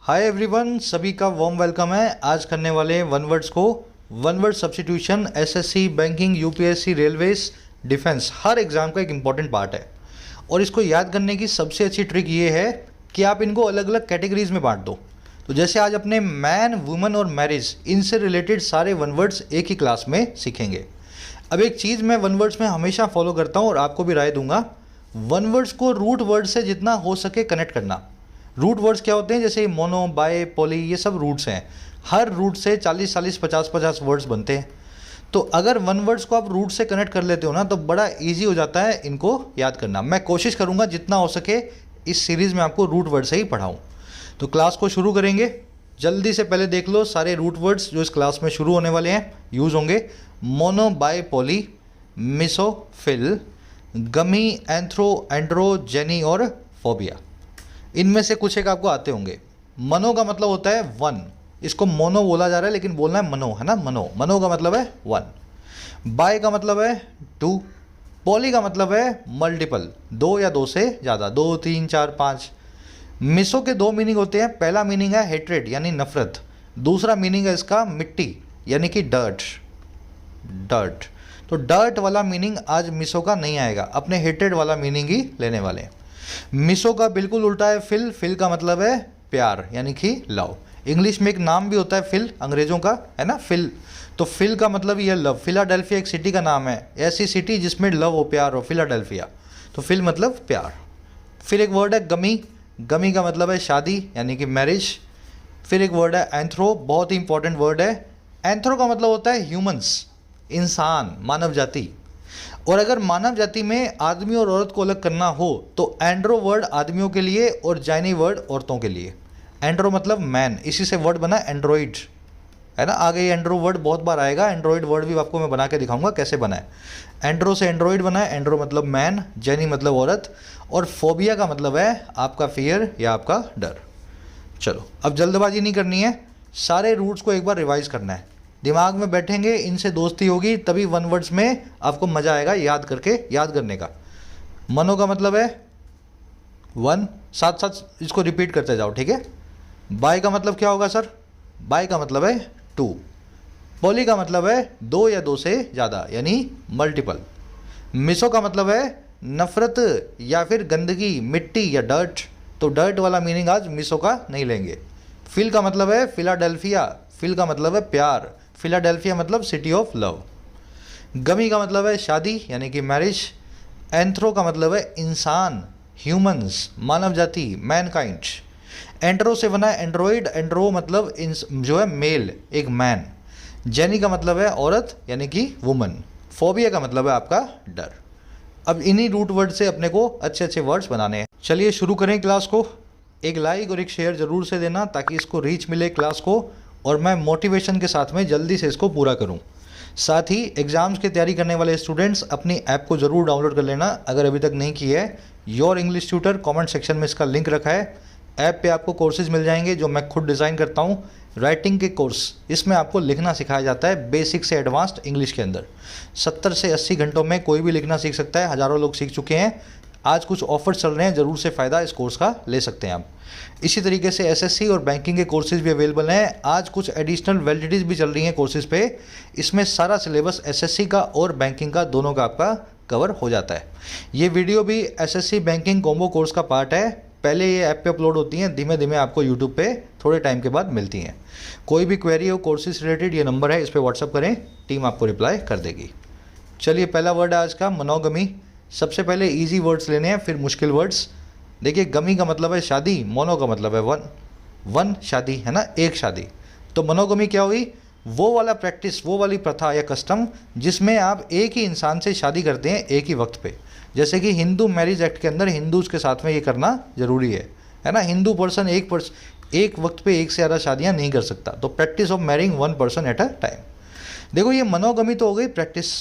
Hi everyone, सभी का warm welcome है। आज करने वाले वन वर्ड्स को one word substitution SSC, banking, UPSC, railways, defence, हर एग्जाम का एक इम्पॉर्टेंट पार्ट है। और इसको याद करने की सबसे अच्छी ट्रिक ये है कि आप इनको अलग अलग कैटेगरीज में बांट दो। तो जैसे आज अपने मैन, वुमन और मैरिज, इनसे रिलेटेड सारे वन वर्ड्स एक ही क्लास में सीखेंगे। अब एक चीज़ मैं वन वर्ड्स में हमेशा फॉलो करता हूँ और आपको भी राय दूंगा, वन वर्ड्स को रूट वर्ड से जितना हो सके कनेक्ट करना। रूट वर्ड्स क्या होते हैं? जैसे मोनो, बाय, पॉली, ये सब रूट्स हैं। हर रूट से 40-40, 50-50 वर्ड्स बनते हैं। तो अगर वन वर्ड्स को आप रूट से कनेक्ट कर लेते हो ना, तो बड़ा इजी हो जाता है इनको याद करना। मैं कोशिश करूँगा जितना हो सके इस सीरीज़ में आपको रूट वर्ड से ही पढ़ाऊँ। तो क्लास को शुरू करेंगे। जल्दी से पहले देख लो सारे रूट वर्ड्स जो इस क्लास में शुरू होने वाले हैं, यूज़ होंगे। Mono, bi, poly, miso, phil, gamy, anthro, andro, geny और फोबिया। इनमें से कुछ एक आपको आते होंगे। मनो का मतलब होता है वन। इसको मोनो बोला जा रहा है लेकिन बोलना है मनो, है ना। मनो, मनो का मतलब है वन। बाय का मतलब है टू। पॉली का मतलब है मल्टीपल, दो या दो से ज़्यादा, 2, 3, 4, 5। मिसो के दो मीनिंग होते हैं। पहला मीनिंग है हेट्रेड यानी नफरत। दूसरा मीनिंग है इसका मिट्टी यानी कि डर्ट। डर्ट, तो डर्ट वाला मीनिंग आज मिसो का नहीं आएगा, अपने हेट्रेड वाला मीनिंग ही लेने वाले हैं। मिसो का बिल्कुल उल्टा है फिल। फिल का मतलब है प्यार यानी कि लव। इंग्लिश में एक नाम भी होता है फिल, अंग्रेजों का, है ना, फिल। तो फिल का मतलब ये लव। फिलाडेल्फिया एक सिटी का नाम है, ऐसी सिटी जिसमें लव हो, प्यार हो, फिलाडेल्फिया। तो फिल मतलब प्यार। फिर एक वर्ड है गमी। गमी का मतलब है शादी यानी कि मैरिज। फिर एक वर्ड है एंथ्रो, बहुत ही इंपॉर्टेंट वर्ड है। एंथ्रो का मतलब होता है ह्यूमंस, इंसान, मानव जाति। और अगर मानव जाति में आदमी और औरत को अलग करना हो तो एंड्रो वर्ड आदमियों के लिए और जाइनी वर्ड औरतों के लिए। एंड्रो मतलब मैन, इसी से वर्ड बना एंड्रॉइड, है ना। आगे ये एंड्रो वर्ड बहुत बार आएगा। एंड्रॉइड वर्ड भी आपको मैं बना के दिखाऊंगा कैसे बना है। एंड्रो से एंड्रॉइड बना है। एंड्रो मतलब मैन, जेनी मतलब औरत, और फोबिया का मतलब है आपका फियर या आपका डर। चलो अब जल्दबाजी नहीं करनी है, सारे रूट्स को एक बार रिवाइज करना है। दिमाग में बैठेंगे, इनसे दोस्ती होगी, तभी वन वर्ड्स में आपको मज़ा आएगा याद करने का। मनो का मतलब है वन, साथ साथ इसको रिपीट करते जाओ, ठीक है। बाय का मतलब क्या होगा सर? बाय का मतलब है टू। पॉली का मतलब है दो या दो से ज़्यादा यानी मल्टीपल। मिसो का मतलब है नफरत या फिर गंदगी, मिट्टी या डर्ट। तो डर्ट वाला मीनिंग आज मिसो का नहीं लेंगे। फिल का मतलब है फिलाडेल्फिया। फिल का मतलब है प्यार। फिलाडेल्फिया मतलब सिटी ऑफ लव। गमी का मतलब है शादी यानी कि मैरिज। एंथ्रो का मतलब है इंसान, ह्यूमंस, मानव जाति, मैनकाइंड। एंड्रो से बना है एंड्रॉइड। एंड्रो मतलब जो है मेल, एक मैन। जेनी का मतलब है औरत यानी कि वुमन। फोबिया का मतलब है आपका डर। अब इन्हीं रूट वर्ड से अपने को अच्छे अच्छे वर्ड्स बनाने हैं। चलिए शुरू करें क्लास को। एक लाइक और एक शेयर ज़रूर से देना ताकि इसको रीच मिले क्लास को, और मैं मोटिवेशन के साथ में जल्दी से इसको पूरा करूं। साथ ही एग्ज़ाम्स की तैयारी करने वाले स्टूडेंट्स अपनी ऐप को ज़रूर डाउनलोड कर लेना अगर अभी तक नहीं की है। Your English tutor, comment section में इसका लिंक रखा है। ऐप पे आपको कोर्सेज मिल जाएंगे जो मैं खुद डिज़ाइन करता हूं। राइटिंग के कोर्स, इसमें आपको लिखना सिखाया जाता है बेसिक से एडवांस्ड इंग्लिश के अंदर। 70 से 80 घंटों में कोई भी लिखना सीख सकता है। हज़ारों लोग सीख चुके हैं। आज कुछ ऑफर्स चल रहे हैं, ज़रूर से फ़ायदा इस कोर्स का ले सकते हैं आप। इसी तरीके से एसएससी और बैंकिंग के कोर्सेज भी अवेलेबल हैं। आज कुछ एडिशनल वैलिडिटीज़ भी चल रही हैं कोर्सेज पे। इसमें सारा सिलेबस एसएससी का और बैंकिंग का दोनों का आपका कवर हो जाता है। ये वीडियो भी एसएससी बैंकिंग कॉम्बो कोर्स का पार्ट है। पहले ये ऐप पे अपलोड होती हैं, धीमे धीमे आपको यूट्यूब पे थोड़े टाइम के बाद मिलती हैं। कोई भी क्वेरी हो कोर्सेज रिलेटेड, ये नंबर है, इस पर व्हाट्सअप करें, टीम आपको रिप्लाई कर देगी। चलिए पहला वर्ड है आज का मोनोगमी। सबसे पहले ईजी वर्ड्स लेने हैं फिर मुश्किल वर्ड्स। देखिए, गमी का मतलब है शादी, मोनो का मतलब है वन। वन शादी, है ना, एक शादी। तो मोनोगमी क्या हुई? वो वाला प्रैक्टिस, वो वाली प्रथा या कस्टम जिसमें आप एक ही इंसान से शादी करते हैं एक ही वक्त पे। जैसे कि हिंदू मैरिज एक्ट के अंदर हिंदूज के साथ में ये करना जरूरी है ना। हिंदू पर्सन एक वक्त पे एक से ज़्यादा शादियाँ नहीं कर सकता। तो practice of marrying one person at a time. देखो, ये मनोगमी तो हो गई प्रैक्टिस।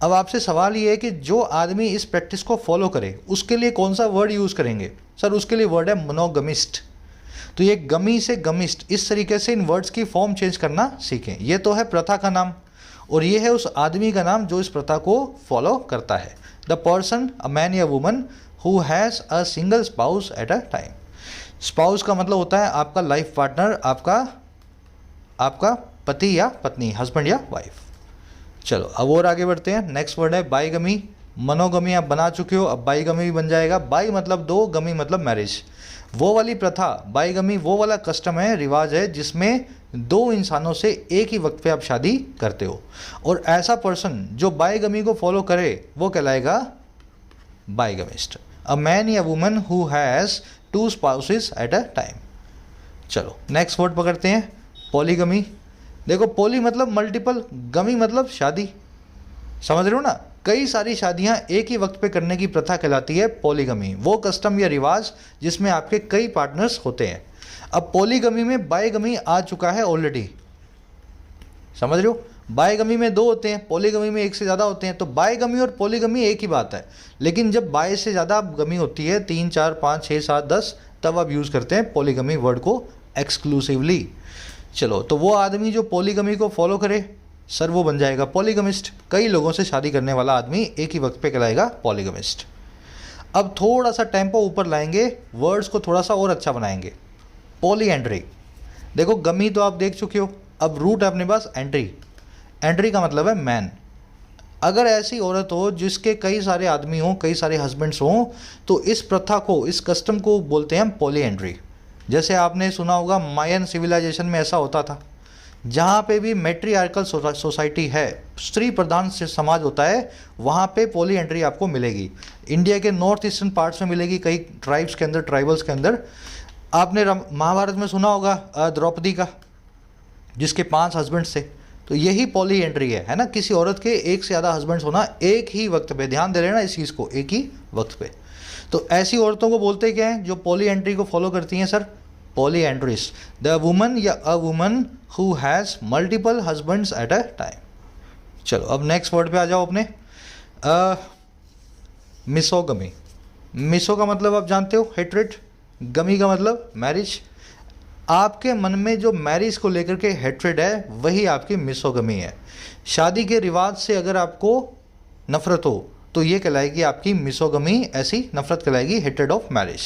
अब आपसे सवाल ये है कि जो आदमी इस प्रैक्टिस को फॉलो करे उसके लिए कौन सा वर्ड यूज़ करेंगे? सर, उसके लिए वर्ड है मोनोगमिस्ट। तो ये गमी से गमिस्ट, इस तरीके से इन वर्ड्स की फॉर्म चेंज करना सीखें। ये तो है प्रथा का नाम, और ये है उस आदमी का नाम जो इस प्रथा को फॉलो करता है। द पर्सन, अ मैन या woman who has a single spouse eight a time. Spouse का मतलब होता है आपका लाइफ पार्टनर, आपका पति या पत्नी, हस्बैंड या वाइफ। चलो अब और आगे बढ़ते हैं। नेक्स्ट वर्ड है बाईगमी। मनोगमी आप बना चुके हो, अब बाईगमी भी बन जाएगा। बाई मतलब दो, गमी मतलब मैरिज। वो वाली प्रथा, बाईगमी वो वाला कस्टम है, रिवाज है जिसमें दो इंसानों से एक ही वक्त पे आप शादी करते हो। और ऐसा पर्सन जो बाईगमी को फॉलो करे वो कहलाएगा बाईगमिस्ट। अ मैन या woman who has two spouses at a time. चलो नेक्स्ट वर्ड पकड़ते हैं, पॉलीगमी। देखो पॉली मतलब मल्टीपल, गमी मतलब शादी, समझ रहे हो ना। कई सारी शादियां एक ही वक्त पे करने की प्रथा कहलाती है पॉलीगमी, वो कस्टम या रिवाज जिसमें आपके कई पार्टनर्स होते हैं। अब पॉलीगमी में बाईगमी आ चुका है ऑलरेडी, समझ रहे हो। बाईगमी में दो होते हैं, पॉलीगमी में एक से ज़्यादा होते हैं। तो बाईगमी और पॉलीगमी एक ही बात है, लेकिन जब बाई से ज़्यादा गमी होती है, 3 4 5 6 7 10, तब आप यूज़ करते हैं पॉलीगमी वर्ड को एक्सक्लूसिवली। चलो तो वो आदमी जो पॉलीगमी को फॉलो करे सर, वो बन जाएगा पॉलीगमिस्ट। कई लोगों से शादी करने वाला आदमी एक ही वक्त पे कहलाएगा पॉलीगमिस्ट। अब थोड़ा सा टेम्पो ऊपर लाएंगे, वर्ड्स को थोड़ा सा और अच्छा बनाएंगे। पॉलीएंड्री, देखो गमी तो आप देख चुके हो, अब रूट है अपने पास एंट्री। एंट्री का मतलब है मैन। अगर ऐसी औरत हो जिसके कई सारे आदमी हों, कई सारे हस्बैंड्स हों, तो इस प्रथा को, इस कस्टम को बोलते हैं हम पॉलीएंड्री। जैसे आपने सुना होगा मायन सिविलाइजेशन में ऐसा होता था, जहाँ पे भी मैट्रियार्कल सोसाइटी है, स्त्री प्रधान से समाज होता है, वहाँ पे पॉलीएंड्री आपको मिलेगी। इंडिया के नॉर्थ ईस्टर्न पार्ट्स में मिलेगी, कई ट्राइब्स के अंदर, ट्राइबल्स के अंदर। आपने महाभारत में सुना होगा द्रौपदी का, जिसके 5 हस्बैंड्स थे। तो यही पॉलीएंड्री है ना, किसी औरत के एक से ज़्यादा हस्बैंड्स होना एक ही वक्त पे। ध्यान दे लेना इस चीज़ को, एक ही वक्त पे। तो ऐसी औरतों को बोलते क्या हैं जो पॉलीएंड्री को फॉलो करती हैं सर? पॉलीएंड्रिस। द वुमन या a woman who has multiple husbands at a time. चलो अब नेक्स्ट वर्ड पे आ जाओ अपने। मिसोगमी। मिसो का मतलब आप जानते हो हेट्रेड, गमी का मतलब मैरिज। आपके मन में जो मैरिज को लेकर के हेट्रेड है वही आपकी मिसोगमी है। शादी के रिवाज से अगर आपको नफरत हो तो ये कहलाएगी आपकी मिसोगमी, ऐसी नफरत कहलाएगी हेट्रेड ऑफ मैरिज।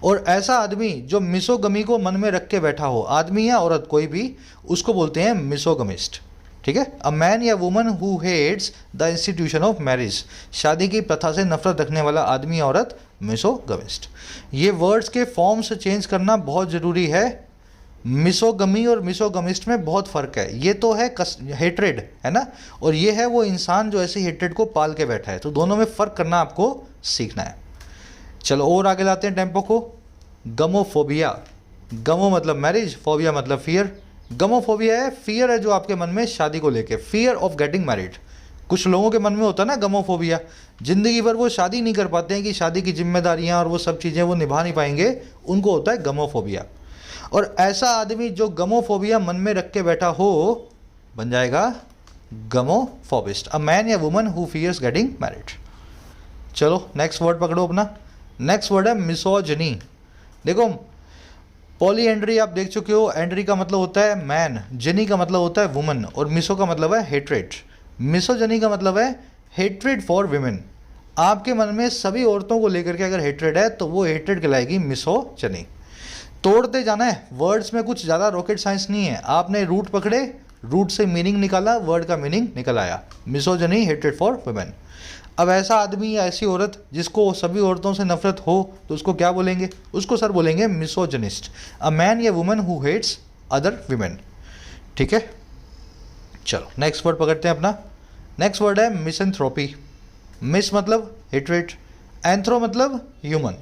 और ऐसा आदमी जो मिसोगमी को मन में रख के बैठा हो, आदमी या औरत कोई भी, उसको बोलते हैं मिसोगमिस्ट। ठीक है। अ मैन या woman who hates the institution of marriage, शादी की प्रथा से नफरत रखने वाला आदमी या औरत मिसोगमिस्ट। ये वर्ड्स के फॉर्म से चेंज करना बहुत ज़रूरी है। मिसोगमी और मिसोगमिस्ट में बहुत फ़र्क है। ये तो है हेट्रेड, है ना, और ये है वो इंसान जो ऐसे हेट्रेड को पाल के बैठा है। तो दोनों में फ़र्क करना आपको सीखना है। चलो और आगे लाते हैं टेम्पो को। गमोफोबिया। गमो मतलब मैरिज, फोबिया मतलब फियर। गमोफोबिया है, फियर है जो आपके मन में शादी को लेके, फियर ऑफ गेटिंग मैरिड। कुछ लोगों के मन में होता है ना गमोफोबिया, ज़िंदगी भर वो शादी नहीं कर पाते हैं कि शादी की जिम्मेदारियाँ और वो सब चीज़ें वो निभा नहीं पाएंगे, उनको होता है गमोफोबिया। और ऐसा आदमी जो गमोफोबिया मन में रख के बैठा हो बन जाएगा गमोफोबिस्ट। अ मैन या woman who fears getting married. चलो नेक्स्ट वर्ड पकड़ो अपना। नेक्स्ट वर्ड है मिसोजिनी। देखो पॉलीएंड्री आप देख चुके हो, एंड्री का मतलब होता है मैन, जिनी का मतलब होता है वुमन, और मिसो का मतलब है हेट्रेड। मिसोजिनी का मतलब है हेट्रेड फॉर विमेन। आपके मन में सभी औरतों को लेकर के अगर हेट्रेड है तो वो हेट्रेड कहलाएगी मिसोजिनी। तोड़ते जाना है, वर्ड्स में कुछ ज़्यादा रॉकेट साइंस नहीं है। आपने रूट पकड़े, रूट से मीनिंग निकाला, वर्ड का मीनिंग निकल आया। Misogyny, hatred for women. अब ऐसा आदमी या ऐसी औरत जिसको सभी औरतों से नफरत हो तो उसको क्या बोलेंगे? उसको सर बोलेंगे मिसोजिनिस्ट। अ मैन या woman who hates other women. ठीक है। चलो नेक्स्ट वर्ड पकड़ते हैं अपना। नेक्स्ट वर्ड है मिसएंथ्रोपी। मिस मतलब हेट्रेड, एंथ्रो मतलब ह्यूमन।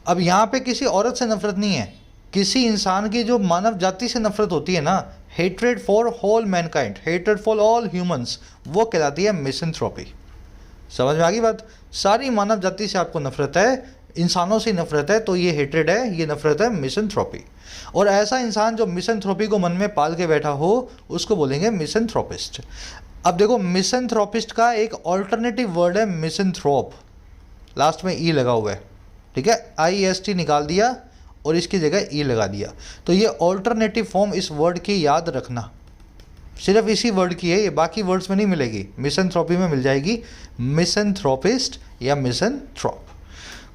अब यहाँ पे किसी औरत से नफरत नहीं है, किसी इंसान की जो मानव जाति से नफरत होती है ना, hatred for whole mankind, hatred for all humans, वो कहलाती है मिसएंथ्रोपी। समझ में आ गई बात? सारी मानव जाति से आपको नफरत है, इंसानों से नफरत है, तो ये हेट्रेड है, ये नफरत है मिसएंथ्रोपी। और ऐसा इंसान जो मिसएंथ्रोपी को मन में पाल के बैठा हो उसको बोलेंगे मिसएंथ्रोपिस्ट। अब देखो मिसएंथ्रोपिस्ट का एक ऑल्टरनेटिव वर्ड है मिसएंथ्रोप, लास्ट में ई लगा हुआ है। ठीक है, IST निकाल दिया और इसकी जगह ई लगा दिया। तो ये ऑल्टरनेटिव फॉर्म इस वर्ड की याद रखना, सिर्फ इसी वर्ड की है, ये बाकी वर्ड्स में नहीं मिलेगी। मिसएंथ्रोपी में मिल जाएगी मिसएंथ्रोपिस्ट या मिसएंथ्रोप।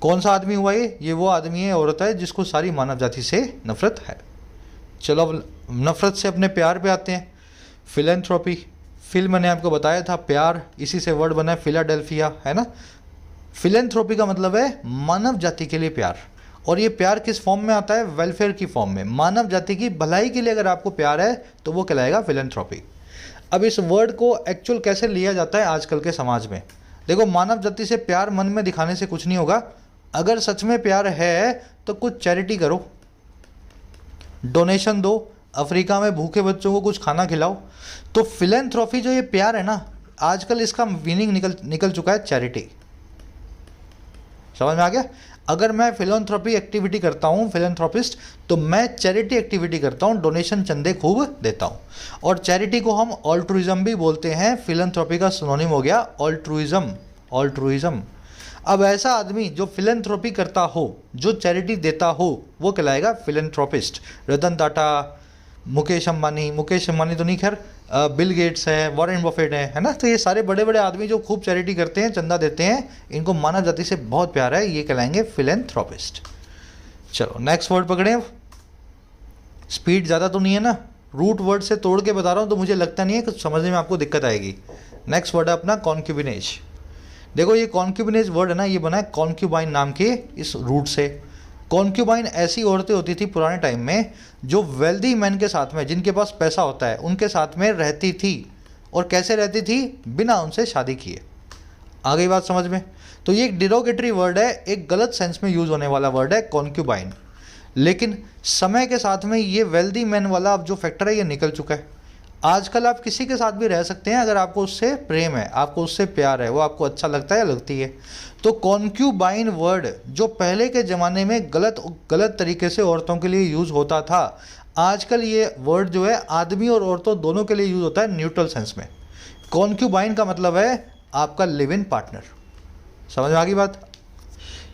कौन सा आदमी हुआ ये वो आदमी है, औरत है जिसको सारी मानव जाति से नफरत है। चलो अब नफरत से अपने प्यार पे आते हैं। फिलेंथ्रोपी, फिल मैंने आपको बताया था प्यार, इसी से वर्ड बना है फिलाडेल्फिया, है ना। फिलेंथ्रोपी का मतलब है मानव जाति के लिए प्यार, और ये प्यार किस फॉर्म में आता है? वेलफेयर की फॉर्म में। मानव जाति की भलाई के लिए अगर आपको प्यार है तो वो कहलाएगा फिलेंथ्रोपी। अब इस वर्ड को एक्चुअल कैसे लिया जाता है आजकल के समाज में? देखो, मानव जाति से प्यार मन में दिखाने से कुछ नहीं होगा। अगर सच में प्यार है तो कुछ चैरिटी करो, डोनेशन दो, अफ्रीका में भूखे बच्चों को कुछ खाना खिलाओ। तो फिलेंथ्रोपी जो ये प्यार है ना, आजकल इसका मीनिंग निकल चुका है चैरिटी। समझ में आ गया? अगर मैं फिलेंथ्रोपी एक्टिविटी करता हूँ, फिलेंथ्रोपिस्ट, तो मैं चैरिटी एक्टिविटी करता हूँ, डोनेशन चंदे खूब देता हूँ। और चैरिटी को हम ऑल्ट्रुइज्म भी बोलते हैं। फिलेंथ्रोपी का सिनोनिम हो गया ऑल्ट्रुइज्म, ऑल्ट्रुइज्म। अब ऐसा आदमी जो फिलेंथ्रोपी करता हो, जो चैरिटी देता हो, वो कहलाएगा फिलेंथ्रोपिस्ट। रतन टाटा, मुकेश अंबानी तो नहीं, खैर बिल गेट्स है, वॉरेन बफेट है ना। तो ये सारे बड़े बड़े आदमी जो खूब चैरिटी करते हैं, चंदा देते हैं, इनको मानव जाति से बहुत प्यार है, ये कहलाएंगे फिलेंथ्रोपिस्ट। चलो नेक्स्ट वर्ड पकड़े। अब स्पीड ज़्यादा तो नहीं है ना, रूट वर्ड से तोड़ के बता रहा हूँ, तो मुझे लगता नहीं है कि समझने में आपको दिक्कत आएगी। नेक्स्ट वर्ड है अपना कॉन्क्यूबिनेज। देखो, ये कॉन्क्यूबिनेज वर्ड है ना, ये बना है कॉन्क्यूबाइन नाम के इस रूट से। कॉन्क्यूबाइन ऐसी औरतें होती थी पुराने टाइम में जो वेल्दी मैन के साथ में, जिनके पास पैसा होता है, उनके साथ में रहती थी। और कैसे रहती थी? बिना उनसे शादी किए। आ गई बात समझ में? तो ये एक डिरोगेटरी वर्ड है, एक गलत सेंस में यूज होने वाला वर्ड है कॉन्क्यूबाइन। लेकिन समय के साथ में ये वेल्दी मैन वाला अब जो फैक्टर है ये निकल चुका है। आजकल आप किसी के साथ भी रह सकते हैं अगर आपको उससे प्रेम है, आपको उससे प्यार है, वो आपको अच्छा लगता है या लगती है। तो कॉन्क्यूबाइन वर्ड जो पहले के ज़माने में गलत तरीके से औरतों के लिए यूज़ होता था, आजकल ये वर्ड जो है आदमी और औरतों दोनों के लिए यूज़ होता है न्यूट्रल सेंस में। कॉन्क्यूबाइन का मतलब है आपका लिव इन पार्टनर। समझ में आ गई बात?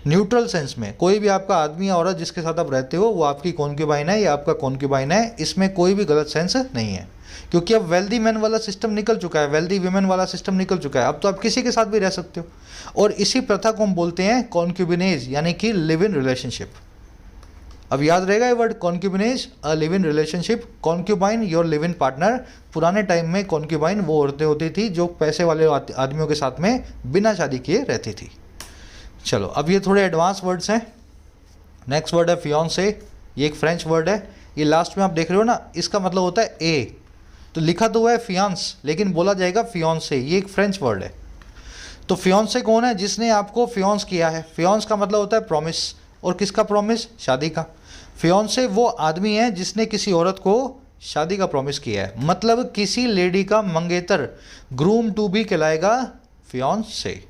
न्यूट्रल सेंस में कोई भी आपका आदमी या औरत जिसके साथ आप रहते हो वो आपकी कॉन्क्यूबाइन है या आपका कॉन्क्यूबाइन है, इसमें कोई भी गलत सेंस नहीं है। क्योंकि अब वेल्दी मैन वाला सिस्टम निकल चुका है, वेल्दी वीमेन वाला सिस्टम निकल चुका है। अब तो आप किसी के साथ भी रह सकते हो। और इसी प्रथा को हम बोलते हैं कॉन्क्यूबिनेज, यानी कि लिव इन रिलेशनशिप। अब याद रहेगा ये word concubinage, a live in relationship. Concubine your live in partner. पुराने टाइम में कॉन्क्यूबाइन वो औरतें होती थी जो पैसे वाले आदमियों के साथ में बिना शादी किए रहती थी। चलो अब ये थोड़े एडवांस वर्ड्स हैं। नेक्स्ट वर्ड है फियांसे। ये एक फ्रेंच वर्ड है। ये लास्ट में आप देख रहे हो ना, इसका मतलब होता है ए। तो लिखा तो हुआ है फियांस, लेकिन बोला जाएगा फियांसे। ये एक फ्रेंच वर्ड है। तो फियांसे कौन है? जिसने आपको फियांस किया है। फियांस का मतलब होता है प्रॉमिस। और किसका प्रॉमिस? शादी का। फियांसे वो आदमी है जिसने किसी औरत को शादी का प्रॉमिस किया है, मतलब किसी लेडी का मंगेतर, ग्रूम टू बी कहलाएगा फियांसे।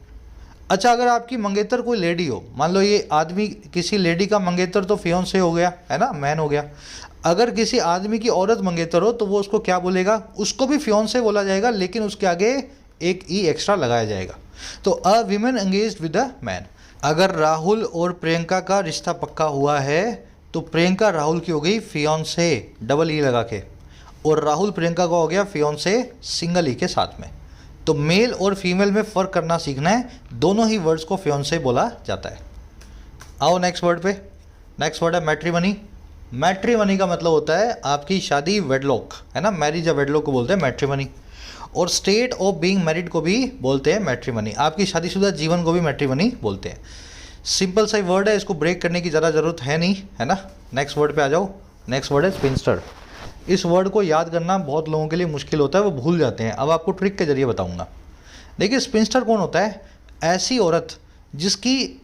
अच्छा, अगर आपकी मंगेतर कोई लेडी हो, मान लो ये आदमी किसी लेडी का मंगेतर, तो फियांसे हो गया, है ना, मैन हो गया। अगर किसी आदमी की औरत मंगेतर हो तो वो उसको क्या बोलेगा? उसको भी फियांसे बोला जाएगा, लेकिन उसके आगे एक ई एक्स्ट्रा लगाया जाएगा। तो अ women engaged with a man. अगर राहुल और प्रियंका का रिश्ता पक्का हुआ है तो प्रियंका राहुल की हो गई फियांसे, डबल ई लगा के, और राहुल प्रियंका का हो गया फियांसे सिंगल ई के साथ में। तो मेल और फीमेल में फ़र्क करना सीखना है, दोनों ही वर्ड्स को फियांसे बोला जाता है। आओ नेक्स्ट वर्ड पे। नेक्स्ट वर्ड है मैट्रिमनी। मैट्रिमनी का मतलब होता है आपकी शादी, वेडलॉक, है ना, मैरिज या वेडलॉक को बोलते हैं मैट्रिमनी। और स्टेट ऑफ बीइंग मैरिड को भी बोलते हैं मैट्रिमनी। आपकी शादीशुदा जीवन को भी मैट्रिमनी बोलते हैं। सिंपल सा वर्ड है, इसको ब्रेक करने की ज़्यादा ज़रूरत है नहीं, है ना। नेक्स्ट वर्ड पे आ जाओ। नेक्स्ट वर्ड है स्पिंस्टर। इस वर्ड को याद करना बहुत लोगों के लिए मुश्किल होता है, वो भूल जाते हैं। अब आपको ट्रिक के जरिए बताऊंगा। देखिए, स्पिंस्टर कौन होता है? ऐसी औरत जिसकी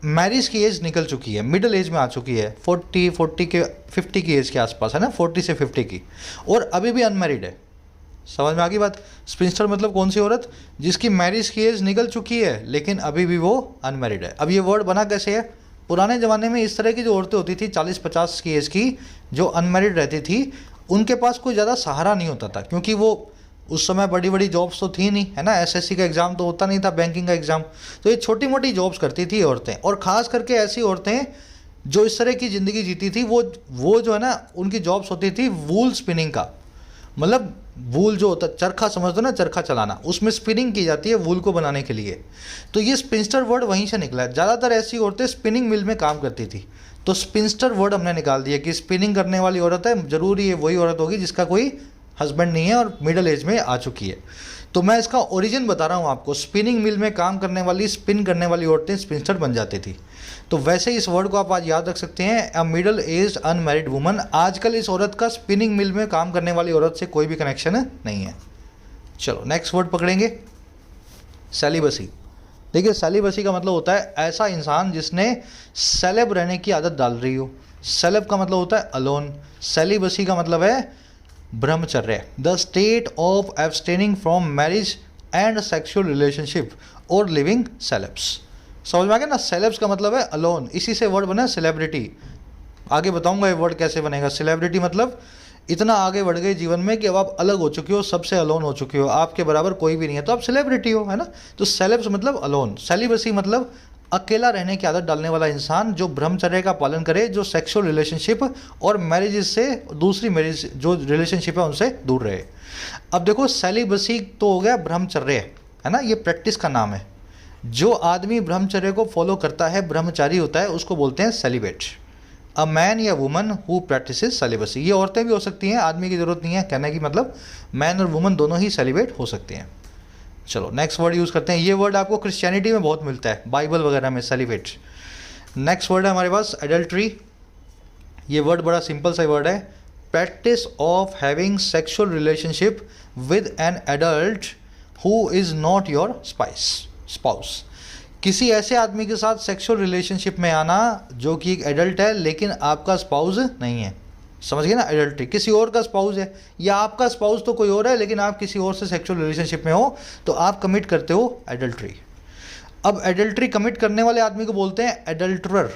मैरिज की एज निकल चुकी है, मिडिल एज में आ चुकी है, 50 की एज के आसपास, है ना, 40 से 50 की, और अभी भी अनमैरिड है। समझ में आ गई बात? स्पिंस्टर मतलब कौन सी औरत? जिसकी मैरिज की एज निकल चुकी है लेकिन अभी भी वो अनमैरिड है। अब ये वर्ड बना कैसे है? पुराने ज़माने में इस तरह की जो औरतें होती थी 40-50 की एज की, जो अनमैरिड रहती थी, उनके पास कोई ज़्यादा सहारा नहीं होता था, क्योंकि वो उस समय बड़ी बड़ी जॉब्स तो थी नहीं, है ना। एसएससी का एग्ज़ाम तो होता नहीं था, बैंकिंग का एग्ज़ाम। तो ये छोटी मोटी जॉब्स करती थी औरतें, और ख़ास करके ऐसी औरतें जो इस तरह की ज़िंदगी जीती थी, वो जो है ना, उनकी जॉब्स होती थी वूल स्पिनिंग का। मतलब वूल जो होता है, चरखा समझ दो ना, चरखा चलाना, उसमें स्पिनिंग की जाती है वूल को बनाने के लिए। तो ये स्पिंस्टर वर्ड वहीं से निकला है। ज़्यादातर ऐसी औरतें स्पिनिंग मिल में काम करती थी, तो स्पिंस्टर वर्ड हमने निकाल दिया कि स्पिनिंग करने वाली औरत है, जरूरी है वही औरत होगी जिसका कोई हस्बैंड नहीं है और मिडिल एज में आ चुकी है। तो मैं इसका ओरिजिन बता रहा हूँ आपको, स्पिनिंग मिल में काम करने वाली, स्पिन करने वाली औरतें स्पिंस्टर बन जाती थी। तो वैसे इस वर्ड को आप आज याद रख सकते हैं, a middle age unmarried woman. आजकल इस औरत का स्पिनिंग मिल में काम करने वाली औरत से कोई भी कनेक्शन नहीं है। चलो नेक्स्ट वर्ड पकड़ेंगे, सेलिबसी। देखिए सेलिबसी का मतलब होता है ऐसा इंसान जिसने सेलेब रहने की आदत डाल रही हो। सेलेब का मतलब होता है अलोन, सेलिबसी का मतलब है ब्रह्मचर्य। The state of abstaining from marriage and sexual relationship और लिविंग सेलेब्स। समझ में आ गया ना, सेलेब्स का मतलब है अलोन, इसी से वर्ड बना सेलिब्रिटी। आगे बताऊंगा ये वर्ड कैसे बनेगा। सेलिब्रिटी मतलब इतना आगे बढ़ गए जीवन में कि अब आप अलग हो चुके हो, सबसे अलोन हो चुके हो, आपके बराबर कोई भी नहीं है, तो आप सेलिब्रिटी हो, है ना। तो सेलेब्स मतलब अलोन, सेलिबसी मतलब अकेला रहने की आदत डालने वाला इंसान जो ब्रह्मचर्य का पालन करे, जो सेक्सुअल रिलेशनशिप और मैरिज से, दूसरी मैरिज जो रिलेशनशिप है उनसे दूर रहे। अब देखो सेलिबसी तो हो गया ब्रह्मचर्य, है ना, ये प्रैक्टिस का नाम है। जो आदमी ब्रह्मचर्य को फॉलो करता है, ब्रह्मचारी होता है, उसको बोलते हैं सेलिबेट। अ मैन या वुमन हु प्रैक्टिसेस सेलिबसी। ये औरतें भी हो सकती हैं, आदमी की जरूरत नहीं है, कहने की मतलब मैन और वुमन दोनों ही सेलिबेट हो सकते हैं। चलो नेक्स्ट वर्ड यूज़ करते हैं। ये वर्ड आपको क्रिश्चियनिटी में बहुत मिलता है, बाइबल वगैरह में, सेलिबेट। नेक्स्ट वर्ड है हमारे पास एडल्ट्री। ये वर्ड बड़ा सिंपल सा वर्ड है, practice of having sexual relationship with an adult who is not your spouse. किसी ऐसे आदमी के साथ सेक्सुअल रिलेशनशिप में आना जो कि एक एडल्ट है लेकिन आपका स्पाउस नहीं है। समझ गए ना, एडल्ट्री किसी और का स्पाउस है, या आपका स्पाउस तो कोई और है लेकिन आप किसी और से सेक्सुअल रिलेशनशिप में हो, तो आप कमिट करते हो एडल्ट्री। अब एडल्ट्री कमिट करने वाले आदमी को बोलते हैं एडल्टरर।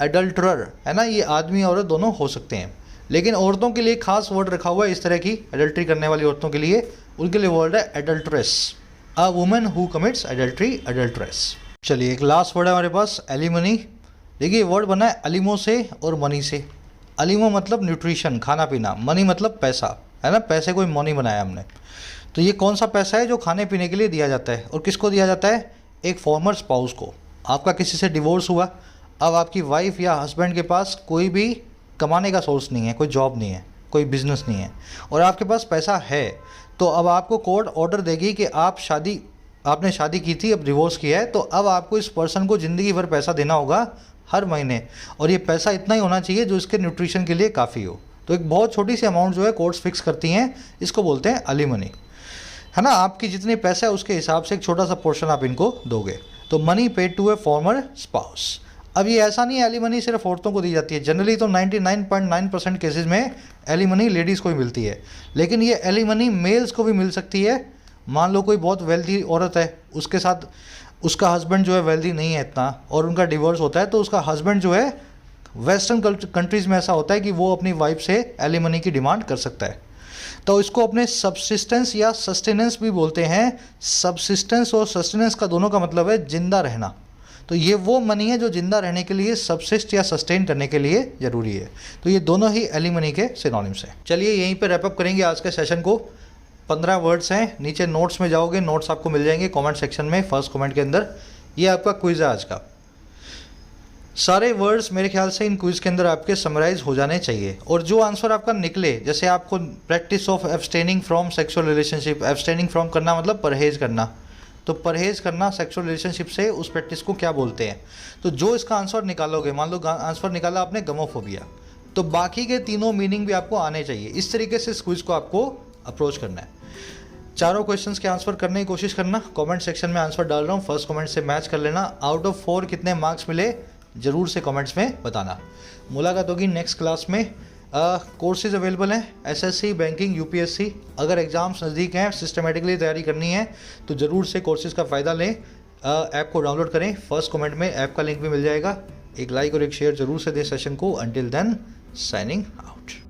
एडल्टरर, है ना, ये आदमी और औरत दोनों हो सकते हैं, लेकिन औरतों के लिए खास वर्ड रखा हुआ है इस तरह की, एडल्ट्री करने वाली औरतों के लिए, उनके लिए वर्ड है adulteress. A woman who commits adultery, adulteress. चलिए एक लास्ट वर्ड है हमारे पास, एलिमनी। देखिए वर्ड बना है अलिमो से और मनी से। अलिमो मतलब न्यूट्रिशन, खाना पीना, मनी मतलब पैसा, है ना, पैसे को मनी बनाया हमने। तो ये कौन सा पैसा है जो खाने पीने के लिए दिया जाता है, और किसको दिया जाता है, एक फॉर्मर स्पाउस को। आपका किसी से डिवोर्स हुआ, अब आपकी वाइफ या हस्बैंड के पास कोई भी कमाने का सोर्स नहीं है, कोई जॉब नहीं है, कोई बिजनेस नहीं है, और आपके पास पैसा है, तो अब आपको कोर्ट ऑर्डर देगी कि आपने शादी की थी, अब डिवोर्स किया है, तो अब आपको इस पर्सन को ज़िंदगी भर पैसा देना होगा हर महीने, और ये पैसा इतना ही होना चाहिए जो इसके न्यूट्रिशन के लिए काफ़ी हो। तो एक बहुत छोटी सी अमाउंट जो है कोर्ट्स फिक्स करती हैं, इसको बोलते हैं अलिमनी, है ना। आपकी जितनी पैसा है उसके हिसाब से एक छोटा सा पोर्शन आप इनको दोगे, तो money paid to a former spouse. अब ये ऐसा नहीं है एलिमनी सिर्फ औरतों को दी जाती है, जनरली तो 99.9% केसेस में एलिमनी लेडीज़ को ही मिलती है, लेकिन ये एलिमनी मेल्स को भी मिल सकती है। मान लो कोई बहुत वेल्दी औरत है, उसके साथ उसका हस्बैंड जो है वेल्दी नहीं है इतना, और उनका डिवोर्स होता है, तो उसका हस्बैंड जो है, वेस्टर्न कंट्रीज़ में ऐसा होता है कि वो अपनी वाइफ से एलिमनी की डिमांड कर सकता है, तो इसको अपने सब्सिस्टेंस या सस्टेनेंस भी बोलते हैं। सब्सिस्टेंस और सस्टेनेंस का दोनों का मतलब है जिंदा रहना, तो ये वो मनी है जो जिंदा रहने के लिए, सब्सिस्ट या सस्टेन करने के लिए ज़रूरी है। तो ये दोनों ही एलिमनी के सिनोनिम्स हैं। चलिए यहीं पे रैप अप करेंगे आज के सेशन को। 15 वर्ड्स हैं, नीचे नोट्स में जाओगे, नोट्स आपको मिल जाएंगे कमेंट सेक्शन में, फर्स्ट कमेंट के अंदर। ये आपका क्विज़ है आज का। सारे वर्ड्स मेरे ख्याल से इन क्विज़ के अंदर आपके समराइज हो जाने चाहिए, और जो आंसर आपका निकले, जैसे आपको practice of abstaining from sexual relationship, abstaining from करना मतलब परहेज करना, तो परहेज करना सेक्सुअल रिलेशनशिप से, उस प्रैक्टिस को क्या बोलते हैं। तो जो इसका आंसर निकालोगे, मान लो आंसर निकाला आपने गमोफोबिया, तो बाकी के तीनों मीनिंग भी आपको आने चाहिए। इस तरीके से इस क्विज़ को आपको अप्रोच करना है। चारों क्वेश्चंस के आंसर करने की कोशिश करना। कमेंट सेक्शन में आंसर डाल रहा हूँ, फर्स्ट कमेंट से मैच कर लेना। आउट ऑफ 4 कितने मार्क्स मिले ज़रूर से कमेंट्स में बताना। मुलाकात होगी नेक्स्ट क्लास में। कोर्सेज अवेलेबल हैं, एसएससी, बैंकिंग, यूपीएससी। अगर एग्ज़ाम्स नज़दीक हैं, सिस्टमेटिकली तैयारी करनी है, तो ज़रूर से कोर्सेज का फ़ायदा लें। ऐप को डाउनलोड करें, फर्स्ट कमेंट में ऐप का लिंक भी मिल जाएगा। एक लाइक और एक शेयर ज़रूर से दें सेशन को। Until then, signing out.